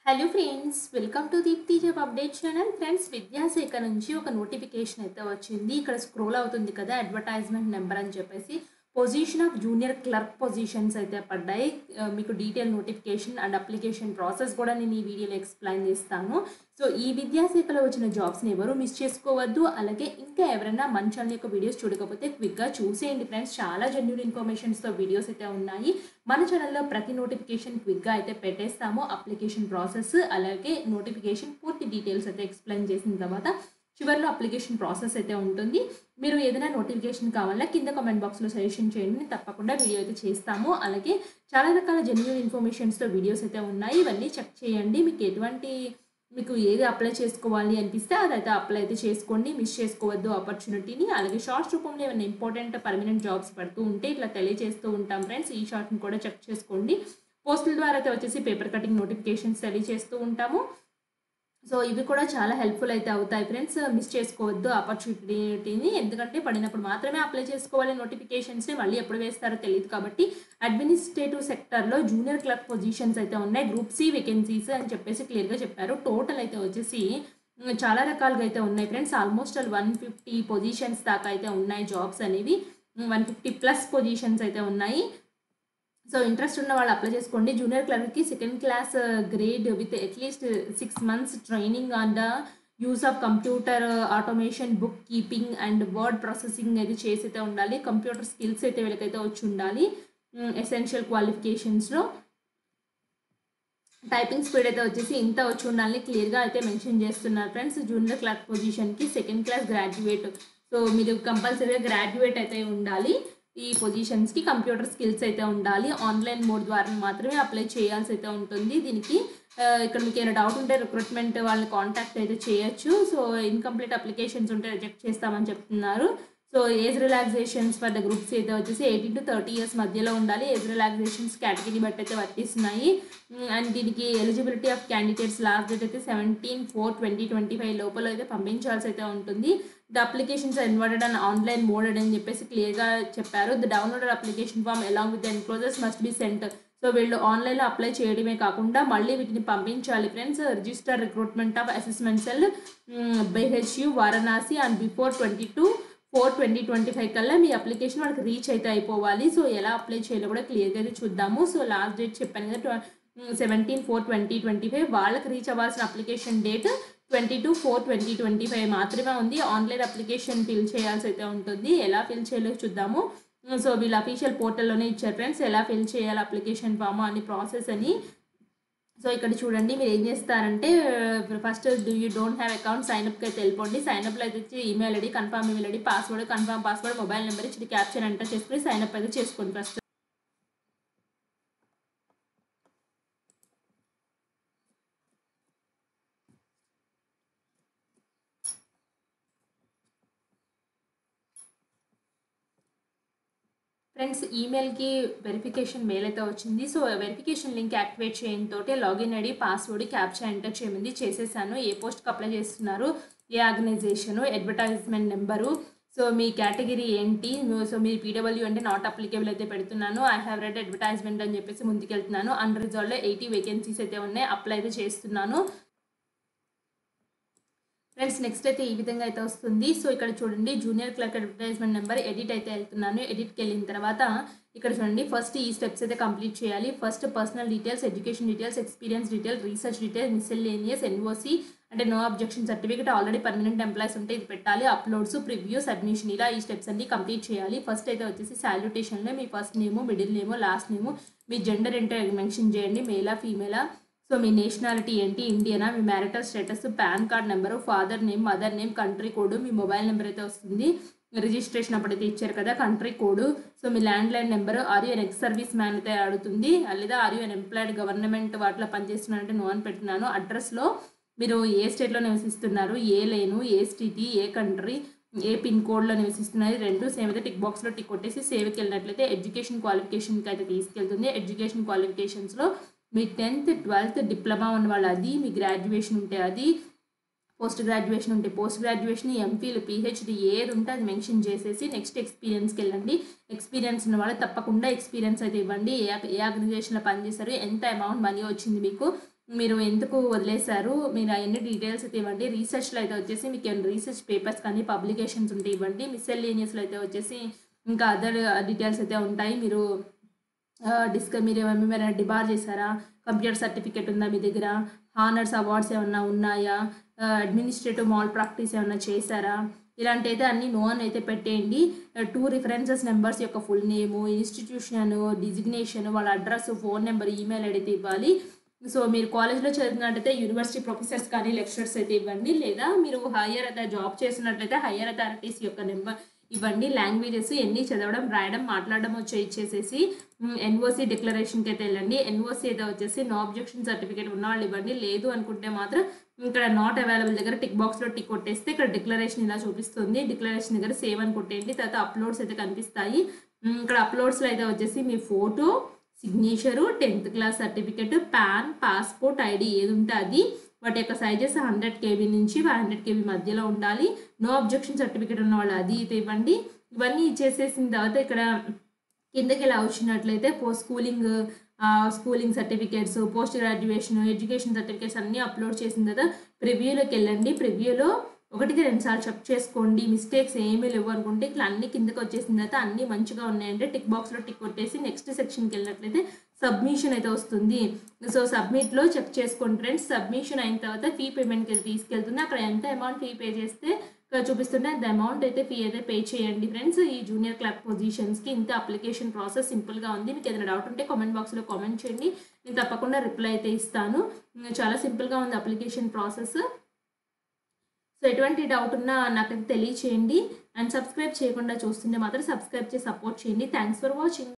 Hello friends, welcome to Deepthi job update channel. Friends, విద్యాశాఖ నుంచి ఒక నోటిఫికేషన్ అయితే వచ్చింది. ఇక్కడ స్క్రోల్ అవుతుంది కదా, అడ్వర్టైజ్మెంట్ నెంబర్ అని చెప్పేసి position of junior clerk positions అయితే పడ్డాయి. మీకు detail notification and application process కూడా నేను ఈ వీడియోలో ఎక్స్ప్లెయిన్ చేస్తాను. సో ఈ విద్యాశాఖలో వచ్చిన జాబ్స్ని ఎవరు మిస్ చేసుకోవద్దు. అలాగే ఇంకా ఎవరైనా మన ఛానల్ యొక్క వీడియోస్ చూడకపోతే క్విక్గా చూసేయండి ఫ్రెండ్స్. చాలా జెన్యూన్ ఇన్ఫర్మేషన్స్తో వీడియోస్ అయితే ఉన్నాయి. మన ఛానల్లో ప్రతి నోటిఫికేషన్ క్విక్గా అయితే పెట్టేస్తాము. అప్లికేషన్ ప్రాసెస్ అలాగే నోటిఫికేషన్ పూర్తి డీటెయిల్స్ అయితే ఎక్స్ప్లెయిన్ చేసిన తర్వాత చివరిలో అప్లికేషన్ ప్రాసెస్ అయితే ఉంటుంది. మీరు ఏదైనా నోటిఫికేషన్ కావాలా కింద కామెంట్ బాక్స్లో సజెషన్ చేయండి, తప్పకుండా వీడియో అయితే చేస్తాము. అలాగే చాలా రకాల జెన్యూన్ ఇన్ఫర్మేషన్స్తో వీడియోస్ అయితే ఉన్నాయి, ఇవన్నీ చెక్ చేయండి. మీకు ఏది అప్లై చేసుకోవాలి అనిపిస్తే అదైతే అప్లై అయితే చేసుకోండి, మిస్ చేసుకోవద్దు ఆపర్చునిటీని. అలాగే షార్ట్స్ రూపంలో ఏమైనా ఇంపార్టెంట్ పర్మనెంట్ జాబ్స్ పడుతూ ఉంటే ఇట్లా తెలియజేస్తూ ఉంటాం ఫ్రెండ్స్. ఈ షార్ట్ని కూడా చెక్ చేసుకోండి. పోస్టుల ద్వారా అయితే వచ్చేసి పేపర్ కటింగ్ నోటిఫికేషన్స్ తెలియజేస్తూ ఉంటాము. సో ఇవి కూడా చాలా హెల్ప్ఫుల్ అయితే అవుతాయి ఫ్రెండ్స్. మిస్ చేసుకోవద్దు ఆపర్చునిటీని, ఎందుకంటే పడినప్పుడు మాత్రమే అప్లై చేసుకోవాలి నోటిఫికేషన్స్ని. మళ్ళీ ఎప్పుడు వేస్తారో తెలియదు కాబట్టి అడ్మినిస్ట్రేటివ్ సెక్టర్లో జూనియర్ క్లర్క్ పొజిషన్స్ అయితే ఉన్నాయి. గ్రూప్ సి వేకెన్సీస్ అని చెప్పేసి క్లియర్గా చెప్పారు. టోటల్ అయితే వచ్చేసి చాలా రకాలుగా అయితే ఉన్నాయి ఫ్రెండ్స్. ఆల్మోస్ట్ 150 పొజిషన్స్ దాకా అయితే ఉన్నాయి. జాబ్స్ అనేవి 150+ పొజిషన్స్ అయితే ఉన్నాయి. సో ఇంట్రెస్ట్ ఉన్న వాళ్ళు అప్లై చేసుకోండి. జూనియర్ క్లర్క్కి second class grade with at least 6 months training on the use of computer automation, book keeping and word processing అయితే చేసి అయితే ఉండాలి. కంప్యూటర్ స్కిల్స్ అయితే వీళ్ళకైతే వచ్చి ఉండాలి. ఎసెన్షియల్ క్వాలిఫికేషన్స్లో టైపింగ్ స్పీడ్ అయితే వచ్చేసి ఇంత వచ్చి ఉండాలని క్లియర్గా అయితే మెన్షన్ చేస్తున్నారు ఫ్రెండ్స్. జూనియర్ క్లర్క్ పొజిషన్కి సెకండ్ క్లాస్ గ్రాడ్యుయేట్, సో మీరు కంపల్సరీగా గ్రాడ్యుయేట్ అయితే ఉండాలి. ఈ పొజిషన్స్కి కంప్యూటర్ స్కిల్స్ అయితే ఉండాలి. ఆన్లైన్ మోడ్ ద్వారా మాత్రమే అప్లై చేయాల్సి అయితే ఉంటుంది. దీనికి ఇక్కడ మీకు ఏమైనా డౌట్ ఉంటే రిక్రూట్మెంట్ వాళ్ళని కాంటాక్ట్ అయితే చేయొచ్చు. సో ఇన్కంప్లీట్ అప్లికేషన్స్ ఉంటే రిజెక్ట్ చేస్తామని చెప్తున్నారు. So age relaxations for the groups అయితే వచ్చేసి 18 to 30 years మధ్యలో ఉండాలి. ఏజ్ రిలాక్సేషన్స్ కేటగిరీ బట్టి అయితే వర్తిస్తున్నాయి. అండ్ దీనికి eligibility of candidates last date అయితే 17/4/2025 లోపల అయితే పంపించాల్సి అయితే ఉంటుంది. The applications inverted and online moded అని చెప్పేసి క్లియర్గా చెప్పారు. The downloaded application form along with the enclosures must be sent. So వీళ్ళు ఆన్లైన్లో అప్లై చేయడమే కాకుండా మళ్ళీ వీటిని పంపించాలి friends. Register recruitment of assessment cell BHU Varanasi and before 22/4/2025 కల్లా మీ అప్లికేషన్ వాళ్ళకి రీచ్ అయితే అయిపోవాలి. సో ఎలా అప్లై చేయాలో కూడా క్లియర్గా అయితే చూద్దాము. సో లాస్ట్ డేట్ చెప్పాను కదా, 17/4/2025. వాళ్ళకి రీచ్ అవ్వాల్సిన అప్లికేషన్ డేట్ 22/4/2025 మాత్రమే ఉంది. ఆన్లైన్ అప్లికేషన్ ఫిల్ చేయాల్సి అయితే ఉంటుంది. ఎలా ఫిల్ చేయాలో చూద్దాము. సో వీళ్ళు అఫీషియల్ పోర్టల్లోనే ఇచ్చారు ఫ్రెండ్స్, ఎలా ఫిల్ చేయాలి అప్లికేషన్ ఫామ్ అని ప్రాసెస్ అని. సో ఇక్కడ చూడండి, మీరు ఏం చేస్తారంటే first you don't have account సైన్అప్కి అయితే వెళ్ళిపోండి. సైన్అప్లో అయితే వచ్చి email ID, confirm email ID, password, confirm password, mobile number ఇచ్చి క్యాప్చర్ ఎంటర్ చేసుకుని సైన్అప్ అయితే చేసుకోండి ఫస్ట్. ఫ్రెండ్స్, ఈమెయిల్కి వెరిఫికేషన్ మెయిల్ అయితే వచ్చింది. సో వెరిఫికేషన్ లింక్ యాక్టివేట్ చేయడంతో login ID, password, captcha enter చేయమంది. చేసేసాను. ఏ పోస్ట్కి అప్లై చేస్తున్నారు, ఏ ఆర్గనైజేషను, అడ్వర్టైజ్మెంట్ నెంబరు, సో మీ కేటగిరీ ఏంటి, సో మీరు PW అంటే నాట్ అప్లికేబుల్ అయితే పెడుతున్నాను. ఐ హ్యావ్ రెడ్ అడ్వర్టైజ్మెంట్ అని చెప్పేసి ముందుకెళ్తున్నాను. అన్రిజాల్వ్డ్ 80 వేకెన్సీస్ అయితే ఉన్నాయి, అప్లై అయితే చేస్తున్నాను ఫ్రెండ్స్. నెక్స్ట్ అయితే ఈ విధంగా అయితే వస్తుంది. సో ఇక్కడ చూడండి, junior clerk advertisement number edit అయితే వెళ్తున్నాను. ఎడిట్కి వెళ్ళిన తర్వాత ఇక్కడ చూడండి, ఫస్ట్ ఈ స్టెప్స్ అయితే కంప్లీట్ చేయాలి. First personal details, education details, experience details, research details, miscellaneous, NOC అంటే no objection certificate, already permanent employees ఉంటే ఇది పెట్టాలి, అప్లోడ్స్, ప్రివ్యూ, సబ్మిషన్, ఇలా ఈ స్టెప్స్ అన్ని కంప్లీట్ చేయాలి. ఫస్ట్ అయితే వచ్చేసి సాల్యుటేషన్లో మీ first name, middle name, last name, మీ జెండర్ ఏంటో మెన్షన్ చేయండి, మేలా ఫీమేలా, సో మీ నేషనాలిటీ ఏంటి, ఇండియనా, మీ marital status, PAN card number, father name, mother name, country code, మీ మొబైల్ నెంబర్ అయితే వస్తుంది. రిజిస్ట్రేషన్ అప్పుడైతే ఇచ్చారు కదా, కంట్రీ కోడ్, సో మీ landline number, are you an ex service man అయితే అడుగుతుంది, లేదా are you an employed government వాటిలో పనిచేస్తున్నారంటే నో అని పెట్టున్నాను. అడ్రస్లో మీరు ఏ స్టేట్లో నివసిస్తున్నారు, ఏ లేను, ఏ సిటీ, ఏ కంట్రీ, ఏ పిన్ కోడ్లో నివసిస్తున్నారు, రెండు సేమ్ అయితే టిక్ బాక్స్లో టిక్ కొట్టేసి సేవ్కి వెళ్ళినట్లయితే ఎడ్యుకేషన్ క్వాలిఫికేషన్కి అయితే తీసుకెళ్తుంది. ఎడ్యుకేషన్ క్వాలిఫికేషన్స్లో మీ 10th 12th డిప్లొమా ఉన్న వాళ్ళు అది, మీ గ్రాడ్యుయేషన్ ఉంటే అది, పోస్ట్ గ్రాడ్యుయేషన్ ఉంటే పోస్ట్ గ్రాడ్యుయేషన్, ఎంఫిల్, PhD ఏది ఉంటే అది మెన్షన్ చేసేసి నెక్స్ట్ ఎక్స్పీరియన్స్కి వెళ్ళండి. ఎక్స్పీరియన్స్ ఉన్న వాళ్ళు తప్పకుండా ఎక్స్పీరియన్స్ అయితే ఇవ్వండి. ఏ ఆర్గనైజేషన్లో పనిచేస్తారు, ఎంత అమౌంట్ మనీ వచ్చింది మీకు, మీరు ఎందుకు వదిలేశారు, మీరు అవన్నీ డీటెయిల్స్ అయితే ఇవ్వండి. రీసెర్చ్‌లో అయితే వచ్చేసి మీకు ఏమైనా రీసెర్చ్ పేపర్స్ కానీ పబ్లికేషన్స్ ఉంటే ఇవ్వండి. మిస్సెల్లేనియస్‌లో అయితే వచ్చేసి ఇంకా అదర్ డీటెయిల్స్ అయితే ఉంటాయి. మీరు మీరు ఏమైనా డిబార్ చేశారా, కంప్యూటర్ సర్టిఫికేట్ ఉందా మీ దగ్గర, హానర్స్ అవార్డ్స్ ఏమన్నా ఉన్నాయా, అడ్మినిస్ట్రేటివ్ మాల్ ప్రాక్టీస్ ఏమన్నా చేశారా, ఇలాంటి అయితే అన్ని నో అని అయితే పెట్టేయండి. 2 రిఫరెన్సెస్ నెంబర్స్ యొక్క ఫుల్ నేము, ఇన్స్టిట్యూషన్ డిజిగ్నేషన్, వాళ్ళ address, phone number, email ID అయితే ఇవ్వాలి. సో మీరు కాలేజ్లో చదివినట్టయితే యూనివర్సిటీ ప్రొఫెసర్స్ కానీ లెక్చరర్స్ అయితే ఇవ్వండి. లేదా మీరు హయ్యర్ అయితే జాబ్ చేసినట్లయితే హయ్యర్ అథారిటీస్ యొక్క నెంబర్ ఇవ్వండి. లాంగ్వేజెస్ ఎన్ని చదవడం, రాయడం, మాట్లాడడం వచ్చి ఇచ్చేసేసి ఎన్ఓసి డిక్లరేషన్కి అయితే వెళ్ళండి. ఎన్ఓసి అయితే వచ్చేసి నో అబ్జెక్షన్ సర్టిఫికేట్ ఉన్న వాళ్ళు ఇవ్వండి. లేదు అనుకుంటే మాత్రం ఇక్కడ నాట్ అవైలబుల్ దగ్గర టిక్ బాక్స్లో టిక్ కొట్టేస్తే ఇక్కడ డిక్లరేషన్ ఇలా చూపిస్తుంది. డిక్లరేషన్ దగ్గర సేవ్ అని కొట్టేయండి. తర్వాత అప్లోడ్స్ అయితే కనిపిస్తాయి. ఇక్కడ అప్లోడ్స్లో అయితే వచ్చేసి మీ photo, signature, 10th class certificate, PAN, passport, ID ఏది ఉంటే అది, వాటి యొక్క సైజెస్ 100 KB నుంచి 500 KB మధ్యలో ఉండాలి. నో అబ్జెక్షన్ సర్టిఫికేట్ ఉన్న వాళ్ళు అది ఇది ఇవ్వండి. ఇవన్నీ ఇచ్చేసేసిన తర్వాత ఇక్కడ కిందకి ఇలా వచ్చినట్లయితే schooling certificates, post graduation, education certificates అన్నీ అప్లోడ్ చేసిన తర్వాత ప్రివ్యూలోకి వెళ్ళండి. ప్రివ్యూలో 1-2 సార్లు చెక్ చేసుకోండి. మిస్టేక్స్ ఏమీ లేవు అనుకుంటే ఇట్లా అన్ని కిందకి వచ్చేసిన తర్వాత అన్నీ మంచిగా ఉన్నాయంటే టిక్ బాక్స్లో టిక్ కొట్టేసి నెక్స్ట్ సెక్షన్కి వెళ్ళినట్లయితే సబ్మిషన్ అయితే వస్తుంది. సో సబ్మిట్లో చెక్ చేసుకోండి ఫ్రెండ్స్. సబ్మిషన్ అయిన తర్వాత ఫీ పేమెంట్కి తీసుకెళ్తుంది. అక్కడ ఎంత అమౌంట్ ఫీ పే చేస్తే చూపిస్తుంటే అంత అమౌంట్ అయితే ఫీ అయితే పే చేయండి ఫ్రెండ్స్. ఈ జూనియర్ క్లర్క్ పొజిషన్స్కి ఇంత అప్లికేషన్ ప్రాసెస్ సింపుల్గా ఉంది. మీకు ఏదైనా డౌట్ ఉంటే కామెంట్ బాక్స్లో కామెంట్ చేయండి, నేను తప్పకుండా రిప్లై అయితే ఇస్తాను. చాలా సింపుల్గా ఉంది అప్లికేషన్ ప్రాసెస్. సో ఎటువంటి డౌట్ ఉన్నా నాకైతే తెలియచేయండి. అండ్ సబ్స్క్రైబ్ చేయకుండా చూస్తుంటే మాత్రం సబ్స్క్రైబ్ చేసి సపోర్ట్ చేయండి. Thanks for watching.